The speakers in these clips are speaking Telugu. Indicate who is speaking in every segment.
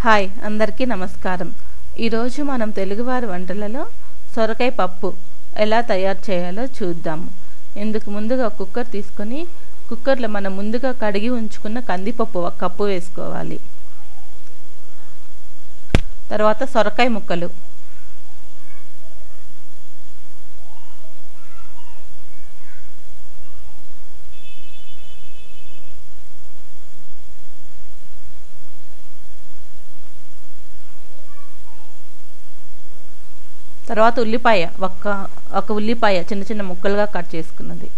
Speaker 1: హాయ్ అందరికీ నమస్కారం. ఈరోజు మనం తెలుగువారి వంటలలో సొరకాయ పప్పు ఎలా తయారు చేయాలో చూద్దాము. ఇందుకు ముందుగా కుక్కర్ తీసుకొని కుక్కర్లో మనం ముందుగా కడిగి ఉంచుకున్న కందిపప్పు ఒక కప్పు వేసుకోవాలి. తర్వాత సొరకాయ ముక్కలు, తర్వాత ఉల్లిపాయ ఒక ఉల్లిపాయ చిన్న చిన్న ముక్కలుగా కట్ చేసుకున్నది,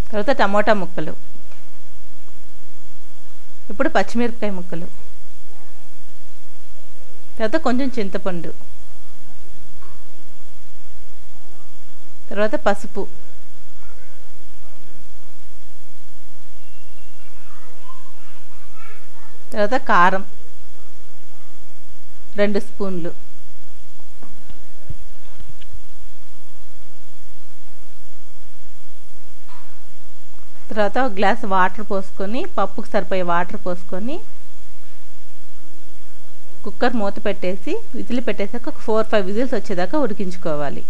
Speaker 1: తర్వాత టమోటా ముక్కలు, ఇప్పుడు పచ్చిమిరపకాయ ముక్కలు, తర్వాత కొంచెం చింతపండు, తర్వాత పసుపు, తర్వాత కారం 2 స్పూన్లు, తర్వాత ఒక గ్లాస్ వాటర్ పోసుకొని పప్పుకు సరిపోయే వాటర్ పోసుకొని కుక్కర్ మూత పెట్టేసి విజిల్ పెట్టేసాక ఒక 4-5 విజిల్స్ వచ్చేదాకా ఉడికించుకోవాలి.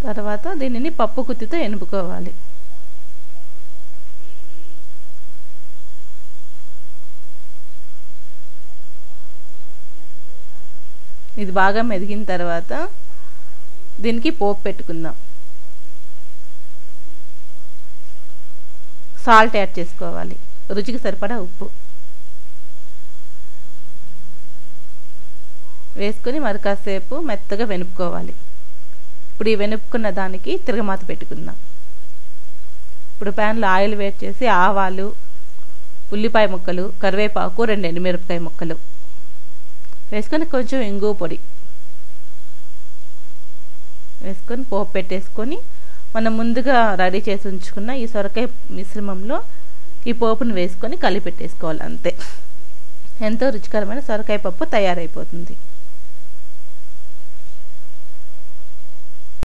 Speaker 1: తర్వాత దీనిని పప్పు గుత్తితో ఎనుపుకోవాలి. ఇది బాగా మెదిగిన తర్వాత దీనికి పోపు పెట్టుకుందాం. సాల్ట్ యాడ్ చేసుకోవాలి, రుచికి సరిపడా ఉప్పు వేసుకొని మరి కాసేపు మెత్తగా వెనుపుకోవాలి. ఇప్పుడు ఈ వెనుపుకున్న దానికి తిరగమాత పెట్టుకుందాం. ఇప్పుడు ప్యాన్లో ఆయిల్ వేడి చేసి ఆవాలు, ఉల్లిపాయ ముక్కలు, కరివేపాకు, 2 ఎండుమిరపకాయ ముక్కలు వేసుకొని కొంచెం ఇంగువ పొడి వేసుకొని పోపు పెట్టేసుకొని మనం ముందుగా రెడీ చేసి ఉంచుకున్న ఈ సొరకాయ మిశ్రమంలో ఈ పోపును వేసుకొని కలిపెట్టేసుకోవాలి. అంతే, ఎంతో రుచికరమైన సొరకాయ పప్పు తయారైపోతుంది.